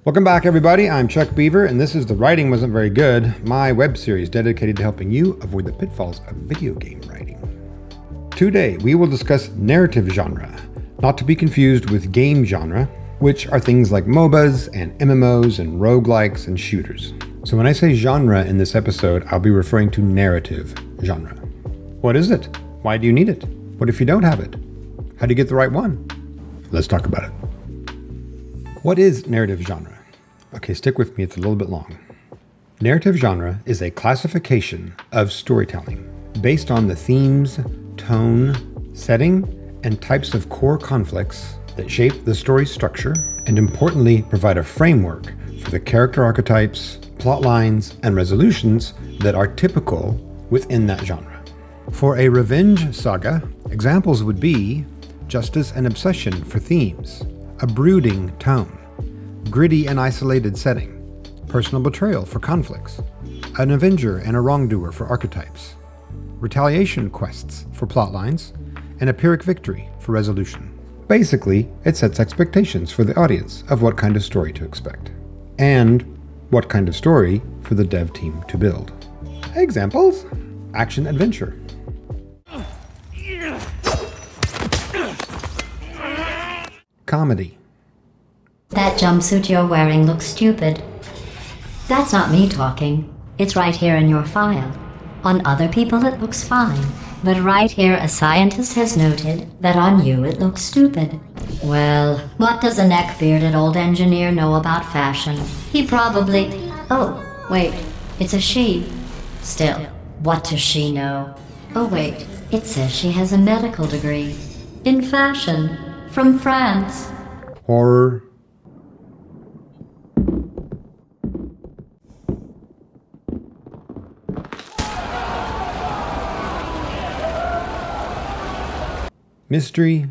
Welcome back, everybody. I'm Chuck Beaver, and this is The Writing Wasn't Very Good, my web series dedicated to helping you avoid the pitfalls of video game writing. Today, we will discuss narrative genre, not to be confused with game genre, which are things like MOBAs and MMOs and roguelikes and shooters. So when I say genre in this episode, I'll be referring to narrative genre. What is it? Why do you need it? What if you don't have it? How do you get the right one? Let's talk about it. What is narrative genre? Okay, stick with me, it's a little bit long. Narrative genre is a classification of storytelling based on the themes, tone, setting, and types of core conflicts that shape the story's structure and importantly provide a framework for the character archetypes, plot lines, and resolutions that are typical within that genre. For a revenge saga, examples would be justice and obsession for themes, a brooding tone, gritty and isolated setting, personal betrayal for conflicts, an avenger and a wrongdoer for archetypes, retaliation quests for plotlines, and a Pyrrhic victory for resolution. Basically, it sets expectations for the audience of what kind of story to expect, and what kind of story for the dev team to build. Examples: action adventure, comedy. That jumpsuit you're wearing looks stupid. That's not me talking. It's right here in your file. On other people it looks fine. But right here a scientist has noted that on you it looks stupid. Well, what does a neck-bearded old engineer know about fashion? He probably... Oh, wait, it's a she. Still, what does she know? Oh wait, it says she has a medical degree. In fashion. From France. Horror. Mystery.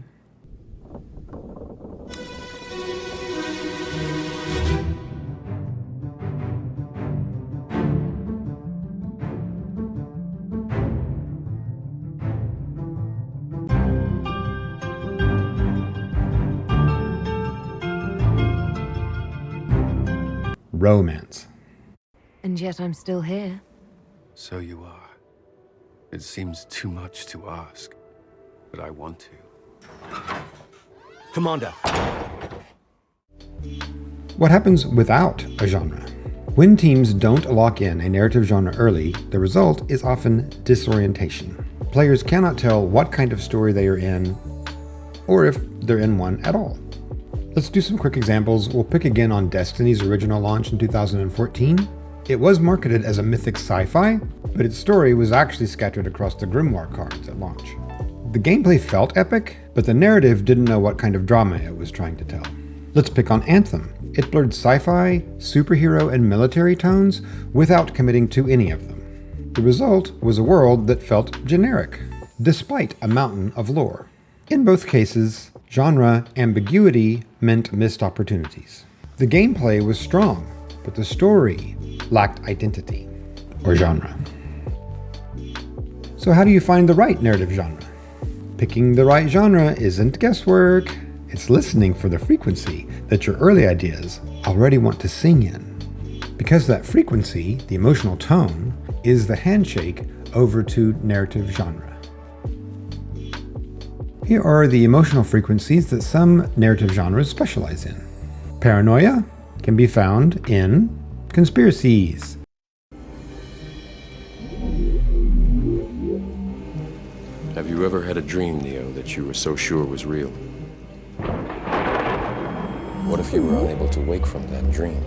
Romance. And yet I'm still here. So you are. It seems too much to ask, but I want to. Commander. What happens without a genre? When teams don't lock in a narrative genre early, the result is often disorientation. Players cannot tell what kind of story they are in, or if they're in one at all. Let's do some quick examples. We'll pick again on Destiny's original launch in 2014. It was marketed as a mythic sci-fi, but its story was actually scattered across the Grimoire cards at launch. The gameplay felt epic, but the narrative didn't know what kind of drama it was trying to tell. Let's pick on Anthem. It blurred sci-fi, superhero, and military tones without committing to any of them. The result was a world that felt generic, despite a mountain of lore. In both cases, genre ambiguity meant missed opportunities. The gameplay was strong, but the story lacked identity, or genre. So how do you find the right narrative genre? Picking the right genre isn't guesswork. It's listening for the frequency that your early ideas already want to sing in. Because that frequency, the emotional tone, is the handshake over to narrative genre. Here are the emotional frequencies that some narrative genres specialize in. Paranoia can be found in conspiracies. Have you ever had a dream, Neo, that you were so sure was real? What if you were unable to wake from that dream?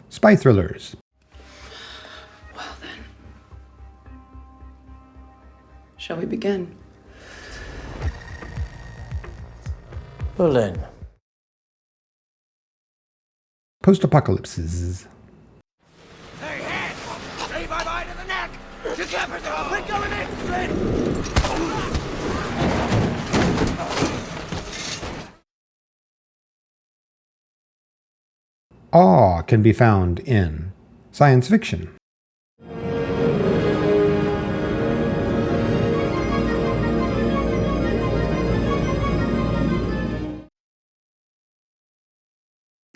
Spy thrillers. Well then, shall we begin? Berlin. Post-apocalypses. Hey, hands! Say bye-bye to the neck! To Cathedrals! We're going in, Flynn! Awe can be found in science fiction.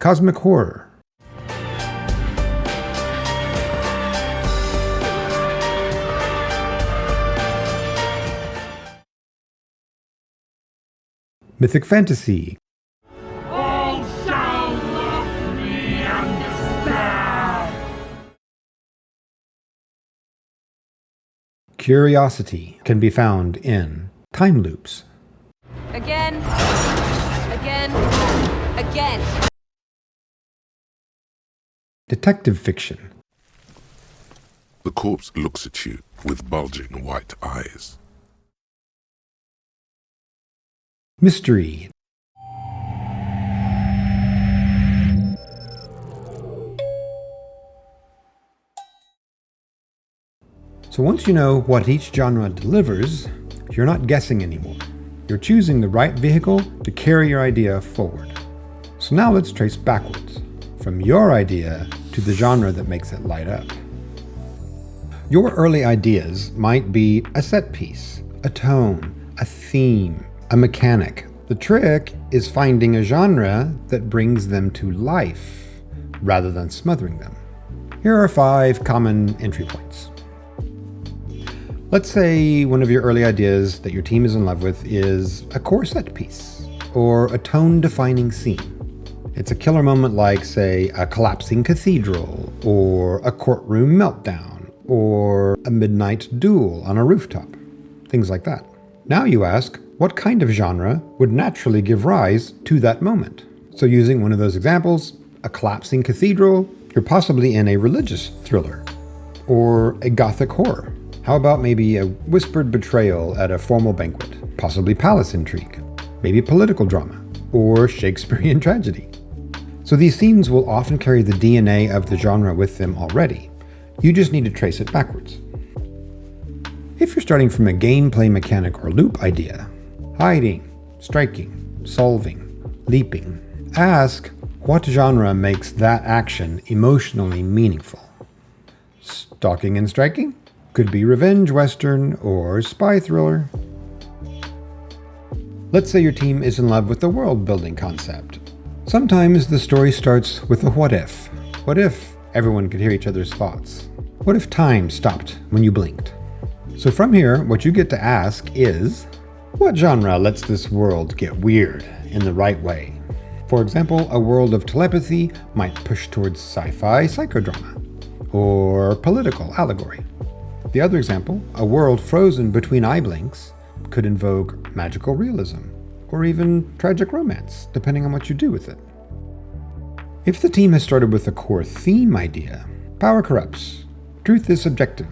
cosmic horror, mythic fantasy, curiosity can be found in time loops, Again. Again. Again. detective fiction, The corpse looks at you with bulging white eyes. mystery, so once you know what each genre delivers, you're not guessing anymore. You're choosing the right vehicle to carry your idea forward. So now let's trace backwards, from your idea to the genre that makes it light up. Your early ideas might be a set piece, a tone, a theme, a mechanic. The trick is finding a genre that brings them to life, rather than smothering them. Here are 5 common entry points. Let's say one of your early ideas that your team is in love with is a core set piece, or a tone-defining scene. It's a killer moment like, say, a collapsing cathedral, or a courtroom meltdown, or a midnight duel on a rooftop. Things like that. Now you ask, what kind of genre would naturally give rise to that moment? So using one of those examples, a collapsing cathedral, you're possibly in a religious thriller, or a gothic horror. How about maybe a whispered betrayal at a formal banquet, possibly palace intrigue, maybe political drama, or Shakespearean tragedy. So these themes will often carry the DNA of the genre with them already. You just need to trace it backwards. If you're starting from a gameplay mechanic or loop idea, hiding, striking, solving, leaping, ask what genre makes that action emotionally meaningful. Stalking and striking? Could be revenge western or spy thriller. Let's say your team is in love with the world building concept. Sometimes the story starts with a what if. What if everyone could hear each other's thoughts? What if time stopped when you blinked? So from here, what you get to ask is, what genre lets this world get weird in the right way? For example, a world of telepathy might push towards sci-fi psychodrama, or political allegory. The other example, a world frozen between eye blinks, could invoke magical realism, or even tragic romance, depending on what you do with it. If the team has started with a core theme idea, power corrupts, truth is subjective,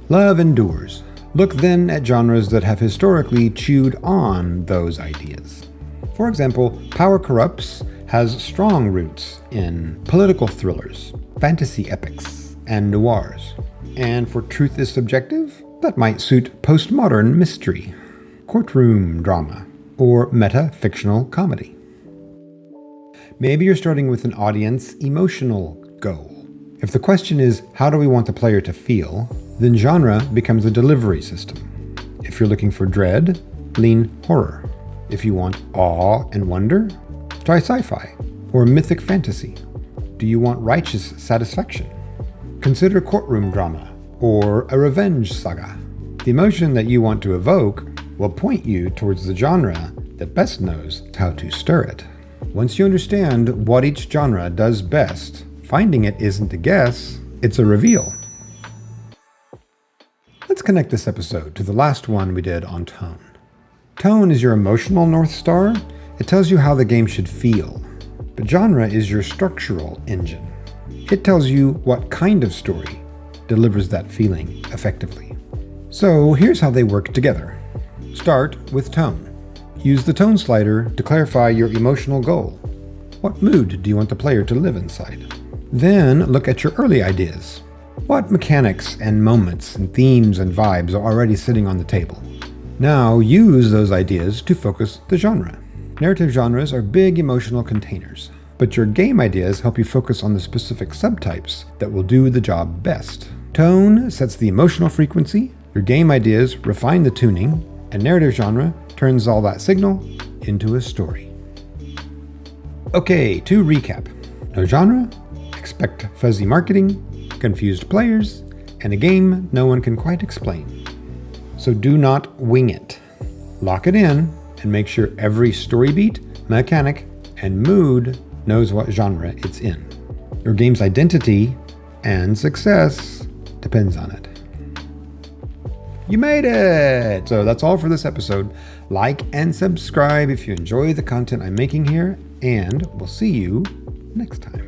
love endures, look then at genres that have historically chewed on those ideas. For example, power corrupts has strong roots in political thrillers, fantasy epics, and noirs. And for truth is subjective, that might suit postmodern mystery, courtroom drama, or meta-fictional comedy. Maybe you're starting with an audience emotional goal. If the question is, how do we want the player to feel, then genre becomes a delivery system. If you're looking for dread, lean horror. If you want awe and wonder, try sci-fi or mythic fantasy. Do you want righteous satisfaction? Consider courtroom drama or a revenge saga. The emotion that you want to evoke will point you towards the genre that best knows how to stir it. Once you understand what each genre does best, finding it isn't a guess, it's a reveal. Let's connect this episode to the last one we did on tone. Tone is your emotional North Star. It tells you how the game should feel. But genre is your structural engine. It tells you what kind of story delivers that feeling effectively. So here's how they work together. Start with tone. Use the tone slider to clarify your emotional goal. What mood do you want the player to live inside? Then look at your early ideas. What mechanics and moments and themes and vibes are already sitting on the table? Now use those ideas to focus the genre. Narrative genres are big emotional containers, but your game ideas help you focus on the specific subtypes that will do the job best. Tone sets the emotional frequency, your game ideas refine the tuning, and narrative genre turns all that signal into a story. Okay, to recap. No genre? Expect fuzzy marketing, confused players, and a game no one can quite explain. So do not wing it. Lock it in and make sure every story beat, mechanic, and mood knows what genre it's in. Your game's identity and success depends on it. You made it! So that's all for this episode. Like and subscribe if you enjoy the content I'm making here, and we'll see you next time.